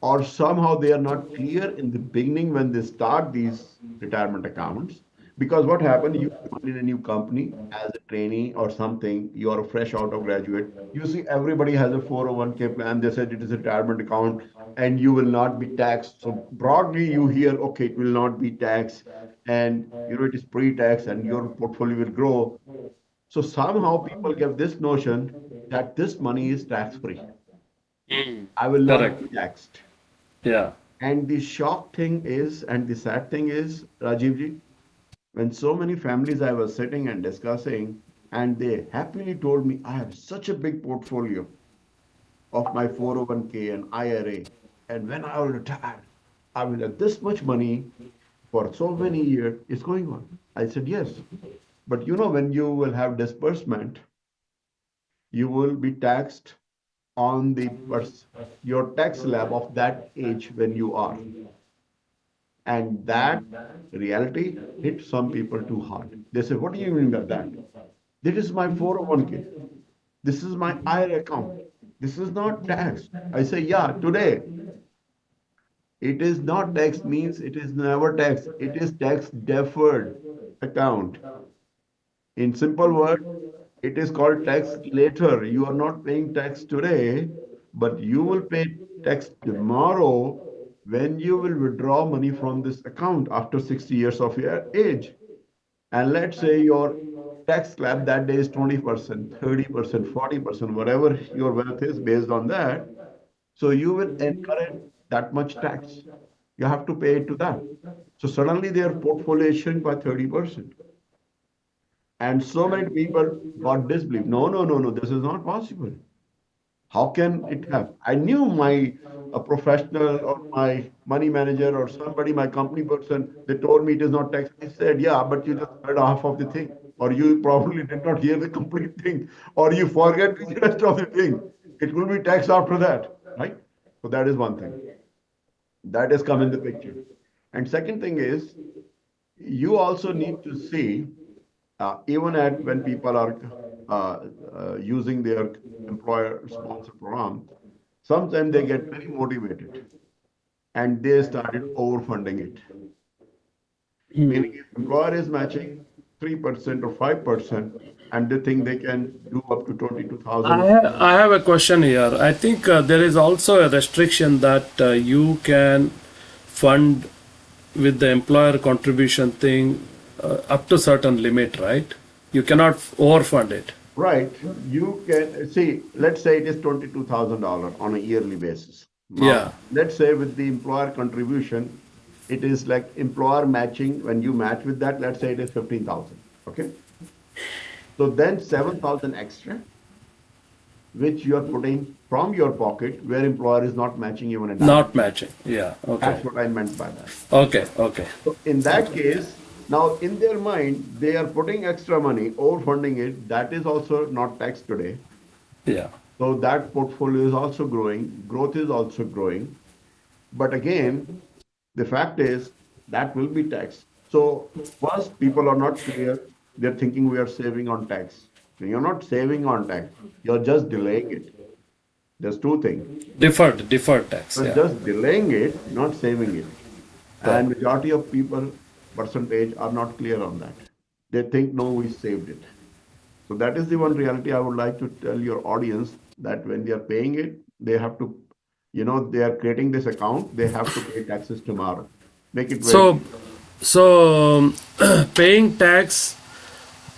or somehow they are not clear in the beginning when they start these retirement accounts. Because what happened, you join in a new company as a trainee or something, you are fresh out of graduate. You see, everybody has a 401k plan. They said it is a retirement account and you will not be taxed. So broadly, you hear, okay, it will not be taxed, and it is pre-tax and your portfolio will grow. So somehow people get this notion that this money is tax-free. I will not Correct. be taxed. Yeah. And the shock thing is, and the sad thing is, Rajivji, when so many families I was sitting and discussing, and they happily told me, I have such a big portfolio of my 401k and IRA. And when I will retire, I will have this much money for so many years. It's going on. I said, yes. But when you will have disbursement, you will be taxed on your tax slab of that age when you are. And that reality hit some people too hard. They say, what do you mean by that? This is my 401k. This is my IRA account. This is not tax. I say, yeah, today it is not tax means it is never tax. It is tax deferred account. In simple word, it is called tax later. You are not paying tax today, but you will pay tax tomorrow when you will withdraw money from this account after 60 years of your age. And let's say your tax slab that day is 20%, 30%, 40%, whatever your wealth is based on that. So you will incur that much tax. You have to pay it to that. So suddenly their portfolio is shrink by 30%. And so many people got disbelief. No, no, no, no, this is not possible. How can it have? I knew my a professional or my money manager or somebody, my company person, they told me it is not tax. I said, yeah, but you just heard half of the thing, or you probably did not hear the complete thing, or you forget the rest of the thing. It will be taxed after that, right? So that is one thing. That has come in the picture. And second thing is, you also need to see, even at when people are using their employer sponsor program, sometimes they get very motivated and they started overfunding it. Meaning, if employer is matching 3% or 5%, and they think they can do up to 22,000. I have a question here. I think there is also a restriction that you can fund with the employer contribution thing up to certain limit, right? You cannot overfund it. Right. You can see, let's say it is $22,000 on a yearly basis. Now, Yeah. let's say with the employer contribution, it is like employer matching. When you match with that, let's say it is 15,000. Okay. So then 7,000 extra, which you are putting from your pocket, where employer is not matching even a dime. Not matching. Yeah. Okay. That's what I meant by that. Okay. Okay. So in that case, now in their mind, they are putting extra money, overfunding it. That is also not taxed today. Yeah. So that portfolio is also growing, growth is also growing. But again, the fact is that will be taxed. So first, people are not clear. They're thinking we are saving on tax. You're not saving on tax. You're just delaying it. There's two things. Deferred tax. You're Yeah. just delaying it, not saving it. Right. And majority of people, percentage, are not clear on that. They think, no, we saved it. So that is the one reality I would like to tell your audience, that when they are paying it, they have to, they are creating this account, they have to pay taxes tomorrow. Make it very So, clear. so paying tax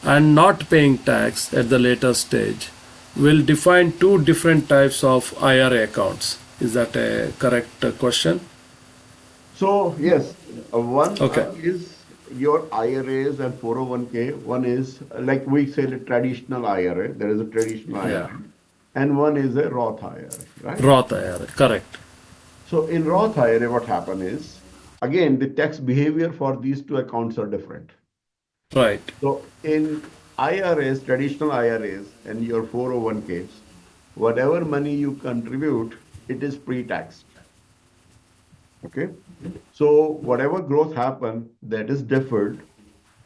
and not paying tax at the later stage will define two different types of IRA accounts. Is that a correct question? So yes, one Okay. is your IRAs and 401k. One is like we say the traditional IRA. There is a traditional Yeah. IRA, and one is a Roth IRA, right? Roth IRA. Correct. So in Roth IRA, what happened is, again, the tax behavior for these two accounts are different. Right. So in IRAs, traditional IRAs, and your 401ks, whatever money you contribute, it is pre-taxed. Okay. So whatever growth happen, that is deferred.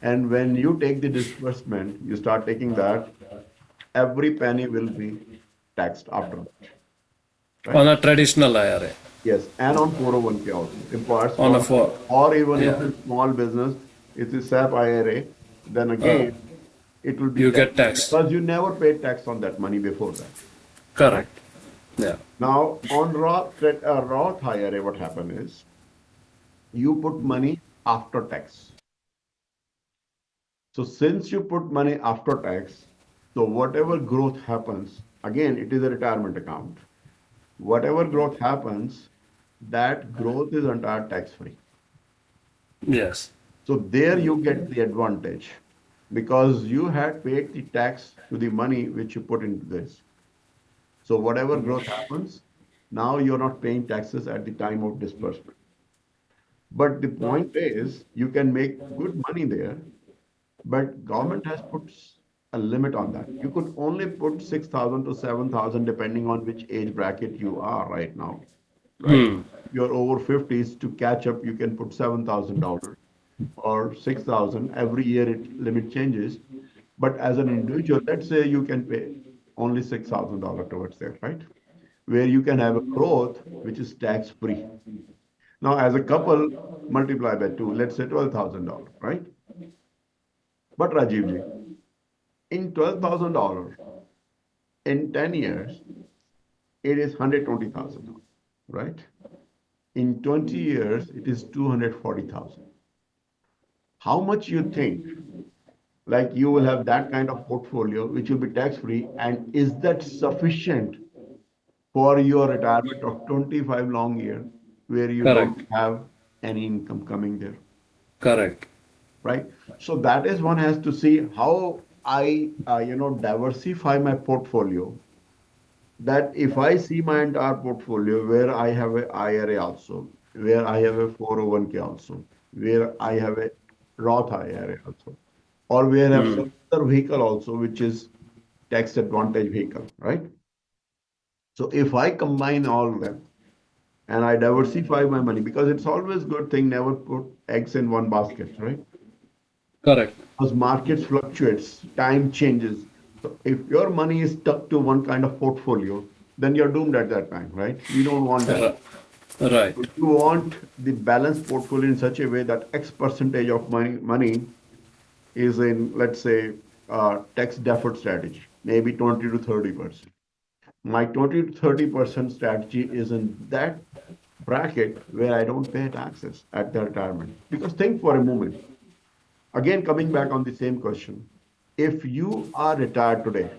And when you take the disbursement, you start taking that, every penny will be taxed after that. Right? On a traditional IRA. Yes, and on 401k also. Employer On a sponsor, four. or even if Yeah. it's small business, it's a SAP IRA, then Uh, again, it will be you get taxed taxed. because you never paid tax on that money before that. Right? Correct. Yeah. Now, on Roth IRA, what happened is you put money after tax. So since you put money after tax, so whatever growth happens, again, it is a retirement account. Whatever growth happens, that growth is entire tax free. Yes. So there you get the advantage because you had paid the tax to the money which you put into this. So whatever growth happens, now you're not paying taxes at the time of disbursement. But the point is, you can make good money there, but government has put a limit on that. You could only put 6,000 to 7,000 depending on which age bracket you are right now, right? Hmm. You're over 50s, to catch up, you can put $7,000 or 6,000. Every year it limit changes. But as an individual, let's say you can pay only $6,000 towards that, right? Where you can have a growth which is tax free. Now, as a couple, multiply by two, let's say $12,000, right? But Rajivji, in $12,000, in 10 years, it is $120,000, right? In 20 years, it is 240,000. How much you think, like you will have that kind of portfolio which will be tax free, and is that sufficient for your retirement of 25 long years where you don't Correct. have any income coming there, Correct. right? So that is one has to see how I, diversify my portfolio that if I see my entire portfolio where I have a IRA also, where I have a 401k also, where I have a Roth IRA also, or where I have some other vehicle also, which is tax advantage vehicle, right? So if I combine all of them and I diversify my money, because it's always good thing never put eggs in one basket, right? Correct. Because markets fluctuates, time changes. So if your money is stuck to one kind of portfolio, then you're doomed at that time, right? We don't want that. Right. You want the balanced portfolio in such a way that X percentage of money is in, let's say, tax deferred strategy, maybe 20 to 30%. My 20 to 30% strategy is in that bracket where I don't pay taxes at the retirement. Because think for a moment, again, coming back on the same question, if you are retired today,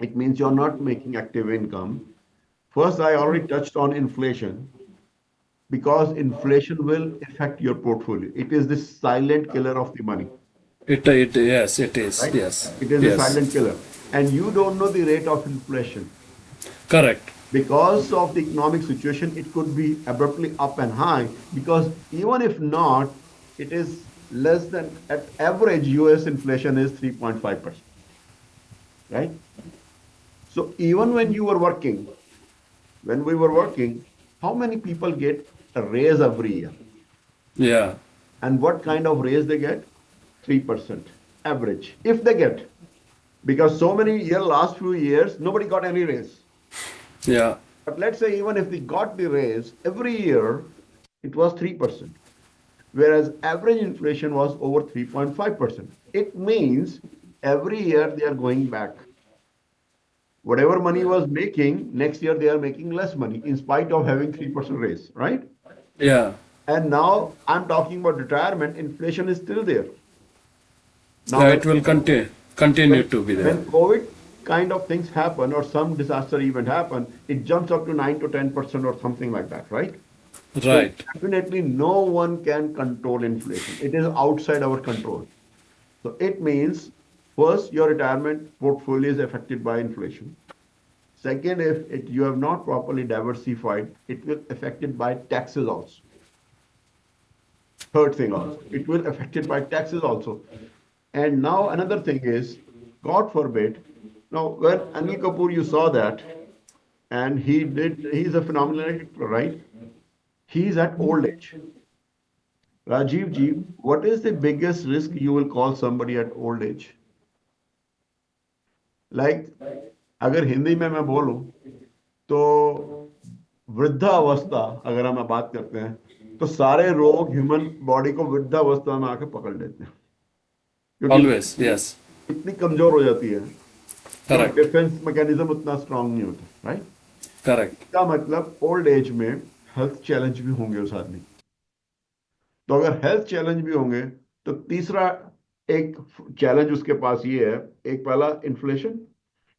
it means you're not making active income. First, I already touched on inflation because inflation will affect your portfolio. It is the silent killer of the money, Yes, it is. right? Yes, It is a yes. silent killer. And you don't know the rate of inflation. Correct. Because of the economic situation, it could be abruptly up and high. Because even if not, it is less than, at average, US inflation is 3.5%, right? So even when you were working, when we were working, how many people get a raise every year? Yeah, And what kind of raise they get? 3% average, if they get. Because so many years, last few years, nobody got any raise. yeah. But let's say even if they got the raise, every year it was 3%, whereas average inflation was over 3.5%. It means every year they are going back. Whatever money was making, next year they are making less money in spite of having 3% raise, right? Yeah. And now I'm talking about retirement, inflation is still there. Now, Yeah, it will continue to be there. when COVID kind of things happen or some disaster event happen, it jumps up to 9 to 10% or something like that, right? So Right. definitely no one can control inflation. It is outside our control. So it means first your retirement portfolio is affected by inflation. Second, if you have not properly diversified, it will affected by taxes also. Third thing also, it will affected by taxes also. And now another thing is, God forbid, now when Anil Kapoor, you saw that, and he's a phenomenal actor, right? He's at old age. Rajiv ji, what is the biggest risk you will call somebody at old age? Like, अगर हिंदी में मैं बोलूं तो वृद्धावस्था अगर हम बात करते हैं तो सारे रोग ह्यूमन बॉडी को वृद्धावस्था में आके पकड़ लेते हैं क्योंकि Always. Yes. इतनी कमजोर हो जाती है तो Correct. डिफेंस मैकेनिज्म उतना स्ट्रांग नहीं होता, राइट? Correct. इसका मतलब ओल्ड एज में हेल्थ चैलेंज भी होंगे उस आदमी। तो अगर हेल्थ चैलेंज भी होंगे तो तीसरा एक चैलेंज उसके पास ये है, एक पहला इन्फ्लेशन,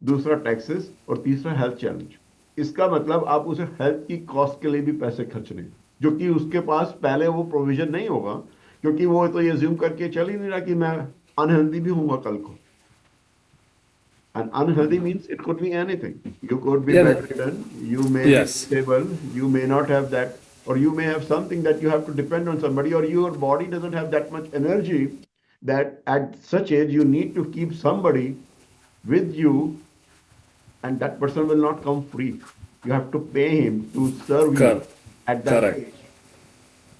दूसरा टैक्सेस और तीसरा हेल्थ चैलेंज। इसका मतलब आप उसे हेल्थ की कॉस्ट के लिए भी पैसे खर्च रहे हैं, जो कि उसके पास पहले वो प्रोविजन नहीं होगा, क्योंकि वो तो ये ज्यूम करके चल ही नहीं रहा कि मैं अनहेल्दी भी हूंगा कल को। And unhealthy means it could be anything. You could be Yeah. bedridden, you may be Yes. stable, you may not have that, or you may have something that you have to depend on somebody, or your body doesn't have that much energy that at such age you need to keep somebody with you, and that person will not come free. You have to pay him to serve you Correct. at that Correct. age.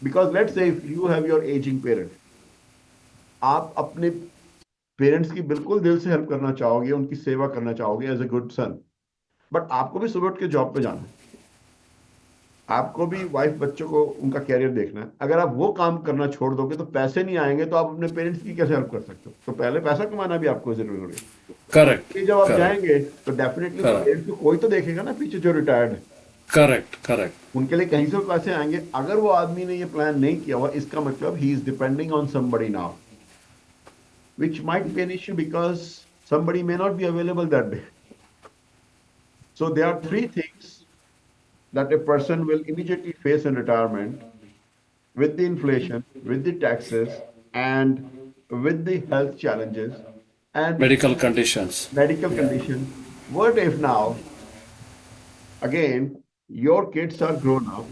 Because let's say if you have your aging parent, आप अपने parents की बिल्कुल दिल से help करना चाहोगे, उनकी सेवा करना चाहोगे as a good son, but आपको भी सुबह उठ के जॉब पे जाना है, आपको भी वाइफ बच्चों को उनका कैरियर देखना है। अगर आप वो काम करना छोड़ दोगे तो पैसे नहीं आएंगे, तो आप अपने पेरेंट्स की कैसे हेल्प कर सकते हो? तो पहले पैसा कमाना भी आपको जरूरी है। Correct. जब आप Correct. जाएंगे तो डेफिनेटली Correct. पेरेंट्स को कोई तो देखेगा ना पीछे जो रिटायर्ड है, Correct. Correct. उनके लिए कहीं से पैसे आएंगे। अगर वो आदमी ने ये प्लान नहीं किया हुआ, इसका मतलब he is depending on somebody now, which might be an issue because somebody may not be available that day. So there are three things that a person will immediately face in retirement, with the inflation, with the taxes, and with the health challenges and Medical conditions. medical condition. What if now again, your kids are grown up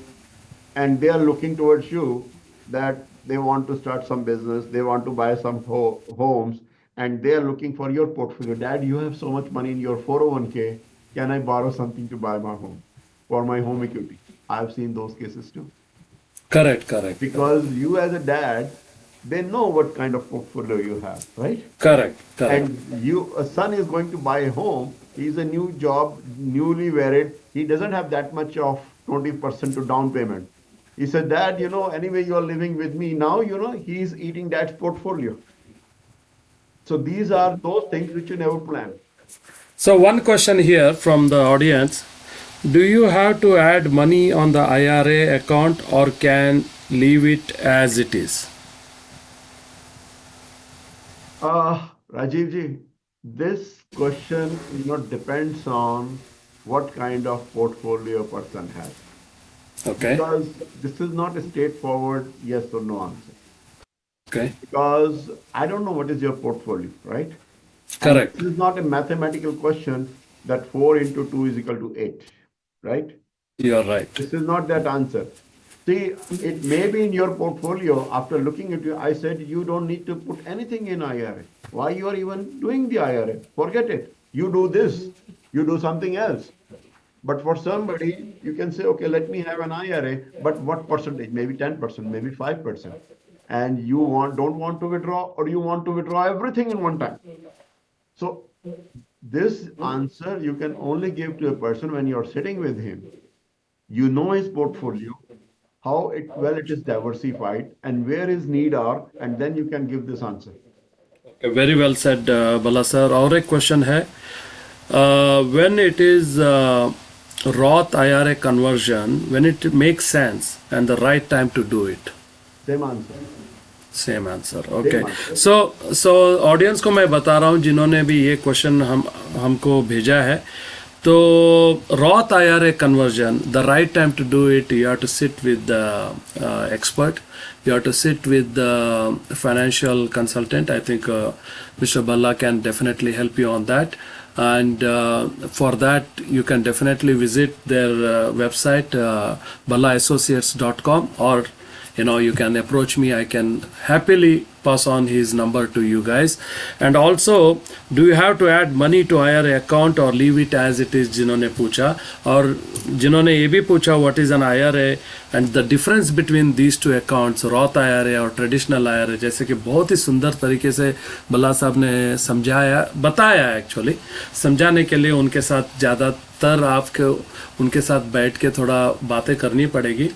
and they are looking towards you that they want to start some business, they want to buy some homes, and they are looking for your portfolio. Dad, you have so much money in your 401k. Can I borrow something to buy my home for my home equity? I've seen those cases too. Correct, correct, Because you, as a dad, they know what kind of portfolio you have, right? correct, correct. And a son is going to buy a home. He's a new job, newly married. He doesn't have that much of 20% to down payment. He said, Dad, anyway, you are living with me now, he's eating dad's portfolio. So these are those things which you never plan. So one question here from the audience. Do you have to add money on the IRA account or can leave it as it is? Rajiv ji, this question, depends on what kind of portfolio a person has. Okay. Because this is not a straightforward yes or no answer. Okay. Because I don't know what is your portfolio, right? Correct. And this is not a mathematical question that 4 into 2 is equal to 8, right? You're right. This is not that answer. See, it may be in your portfolio. After looking at you, I said you don't need to put anything in IRA. Why you are even doing the IRA? Forget it. You do this, you do something else. But for somebody, you can say, okay, let me have an IRA, but what percentage? Maybe 10%, maybe 5%. And you don't want to withdraw, or you want to withdraw everything in one time. So this answer you can only give to a person when you're sitting with him. You know his portfolio, how it is diversified, and where his need are, and then you can give this answer. Okay, very well said, Bhalla sir. और एक question है, when it is Roth IRA conversion, when it makes sense and the right time to do it? Same answer. Same answer. Okay. So audience को मैं बता रहा हूँ जिन्होंने भी ये क्वेश्चन हमको भेजा है. तो Roth IRA conversion, the right time to do it, you have to sit with the expert. You have to sit with the financial consultant. I think Mr. Bhalla can definitely help you on that. And for that, you can definitely visit their website, bhallaassociates.com, or you can approach me. I can happily pass on his number to you guys. And also, do you have to add money to IRA account or leave it as it is? जिन्होंने पूछा, और जिन्होंने ये भी पूछा what is an IRA and the difference between these two accounts, Roth IRA और traditional IRA, जैसे कि बहुत ही सुंदर तरीके से भल्ला साहब ने बताया एक्चुअली. समझाने के लिए उनके साथ ज़्यादातर आपको उनके साथ बैठ के थोड़ा बातें करनी पड़ेगी.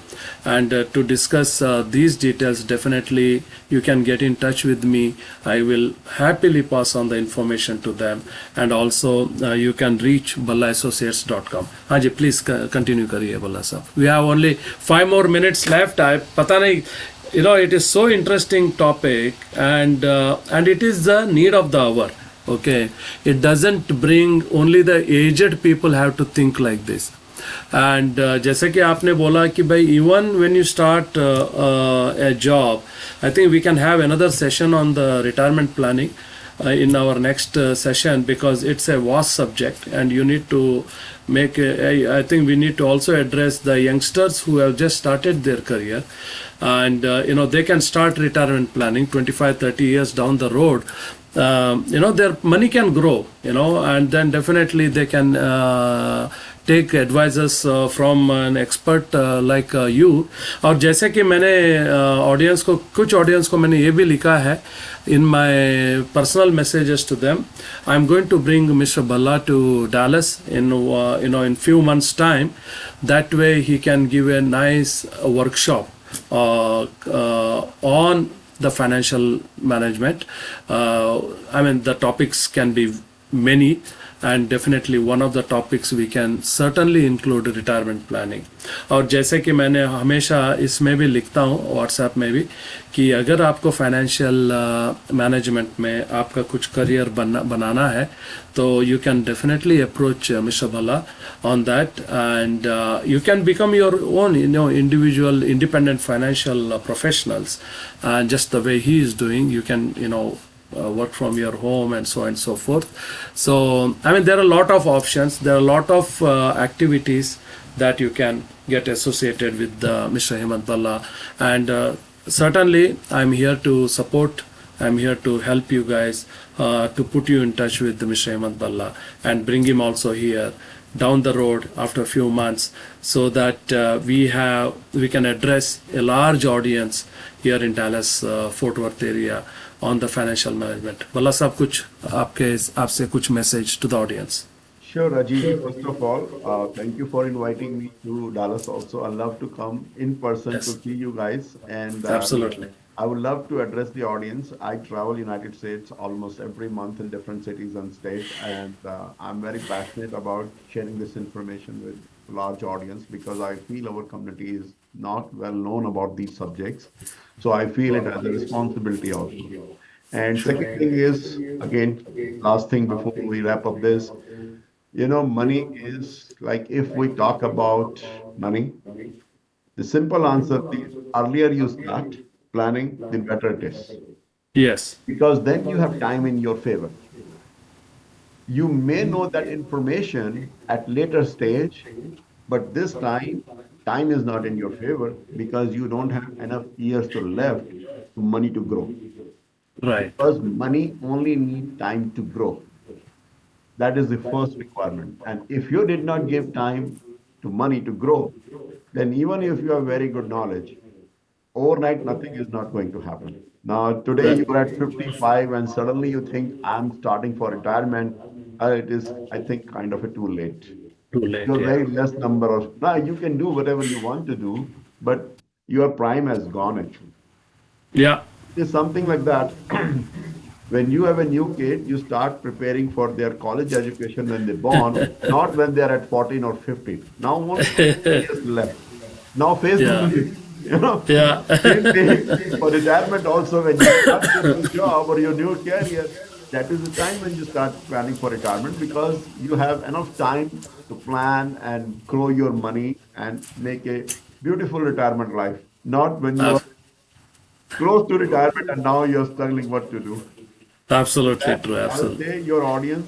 And to discuss these details, definitely you can get in touch with me. I will happily pass on the information to them. And also you can reach bhallaassociates.com. हाँ जी, please continue करिए भल्ला साहब. We have only 5 more minutes left. पता नहीं, it is so interesting topic, and it is the need of the hour. Okay, it doesn't bring only the aged people have to think like this. And जैसे कि आपने बोला कि भाई even when you start a job, I think we can have another session on the retirement planning in our next session, because it's a vast subject and you need to make I think we need to also address the youngsters who have just started their career, and they can start retirement planning 25-30 years down the road. Their money can grow, and then definitely they can take advices from an expert like you. और जैसे कि मैंने कुछ audience को मैंने ये भी लिखा है in my personal messages to them, I'm going to bring Mr. Bhalla to Dallas in few months time. That way he can give a nice workshop on the financial management. The topics can be many, and definitely one of the topics we can certainly include retirement planning. और जैसे कि मैंने हमेशा इसमें भी लिखता हूँ WhatsApp में भी कि अगर आपको फाइनेंशियल मैनेजमेंट में आपका कुछ करियर बनाना है तो you can definitely approach Mr. Bhalla on that, and you can become your own individual independent financial professionals, and just the way he is doing, you can work from your home and so on and so forth. So, I mean, there are a lot of options. There are a lot of activities that you can get associated with Mr. Hemant Bhall. And certainly, I'm here to support. I'm here to help you guys to put you in touch with Mr. Hemant Bhall and bring him also here down the road after a few months, so that we can address a large audience here in Dallas Fort Worth area on the financial management. Bhalla साहब कुछ आपसे कुछ message to the audience. Sure, Rajiv. First of all, thank you for inviting me to Dallas also. I love to come in person Yes. to see you guys. And Absolutely. I would love to address the audience. I travel United States almost every month in different cities and states. And I'm very passionate about sharing this information with large audience because I feel our community is not well known about these subjects. So I feel it as a responsibility also. And second thing is, again, last thing before we wrap up this, money is like if we talk about money, the simple answer, the earlier you start planning, the better it is. Yes. Because then you have time in your favor. You may know that information at later stage, but this time is not in your favor because you don't have enough years to left for money to grow. Right. Because money only needs time to grow. That is the first requirement. And if you did not give time to money to grow, then even if you have very good knowledge, overnight nothing is not going to happen. Now, today you are at 55 and suddenly you think I'm starting for retirement. It is, I think, kind of a too late. Too late. You're Yeah. very less number of, now you can do whatever you want to do, but your prime has gone actually. Yeah. It's something like that. When you have a new kid, you start preparing for their college education when they're born, not when they're at 14 or 15. Now, only 2 years left. Now, face the Yeah. music. Yeah. Same thing for retirement also, when you start your new job or your new career, that is the time when you start planning for retirement because you have enough time to plan and grow your money and make a beautiful retirement life. Not when you are close to retirement and now you're struggling what to do. Absolutely true. I would Absolutely. say your audience,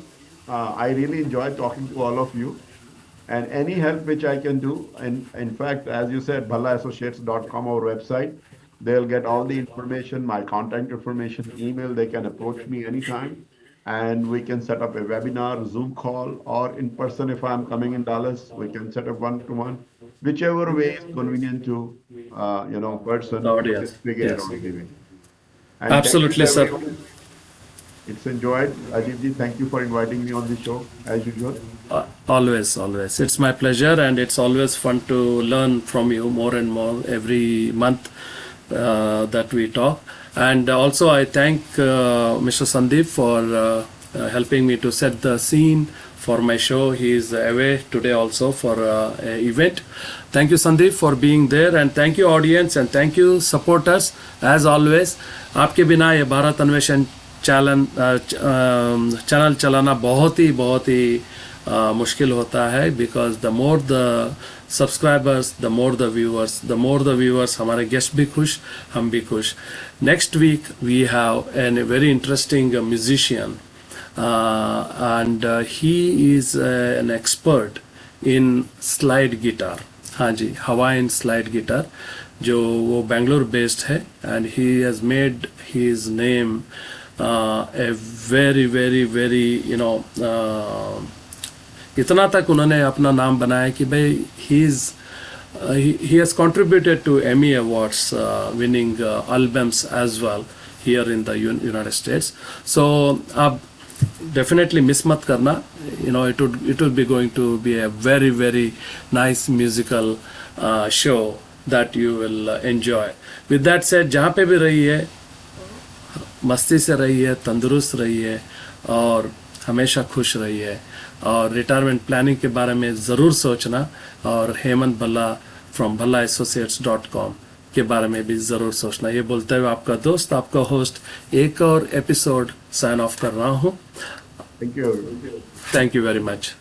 I really enjoy talking to all of you. And any help which I can do, and in fact, as you said, bhallaassociates.com, our website, they'll get all the information, my contact information, email, they can approach me anytime. And we can set up a webinar, Zoom call, or in person if I'm coming in Dallas, we can set up one-to-one, whichever way is convenient to, person. The audience. Figure it Yes. out the way. And thank Absolutely, you, sir. everyone. It's enjoyed. Ajivji, thank you for inviting me on the show, as usual. Always, always. It's my pleasure, and it's always fun to learn from you more and more every month that we talk. And also, I thank Mr. Sandeep for helping me to set the scene for my show. He is away today also for an event. Thank you, Sandeep, for being there, and thank you, audience, and thank you, supporters. As always, आपके बिना ये भारत अन्वेषण channel चलाना बहुत ही मुश्किल होता है because the more the subscribers the more the viewers हमारे गेस्ट भी खुश हम भी खुश next week we have an very interesting musician and he is an expert in slide guitar हाँ जी हवाइन स्लाइड गिटार जो वो बेंगलोर बेस्ड है and he has made his name a very इतना तक उन्होंने अपना नाम बनाया कि भाई he has contributed to Emmy Awards winning albums as well here in the United States. So आप definitely miss मत करना, it would be going to be a very nice musical show that you will enjoy. With that said, जहाँ पे भी रहिए मस्ती से रहिए, तंदुरुस्त रहिए और हमेशा खुश रहिए और रिटायरमेंट प्लानिंग के बारे में ज़रूर सोचना और हेमंत भल्ला फ्रॉम bhallaAssociates.com के बारे में भी ज़रूर सोचना। ये बोलते हुए आपका दोस्त, आपका होस्ट एक और एपिसोड साइन ऑफ कर रहा हूँ। Thank you. Thank you very much.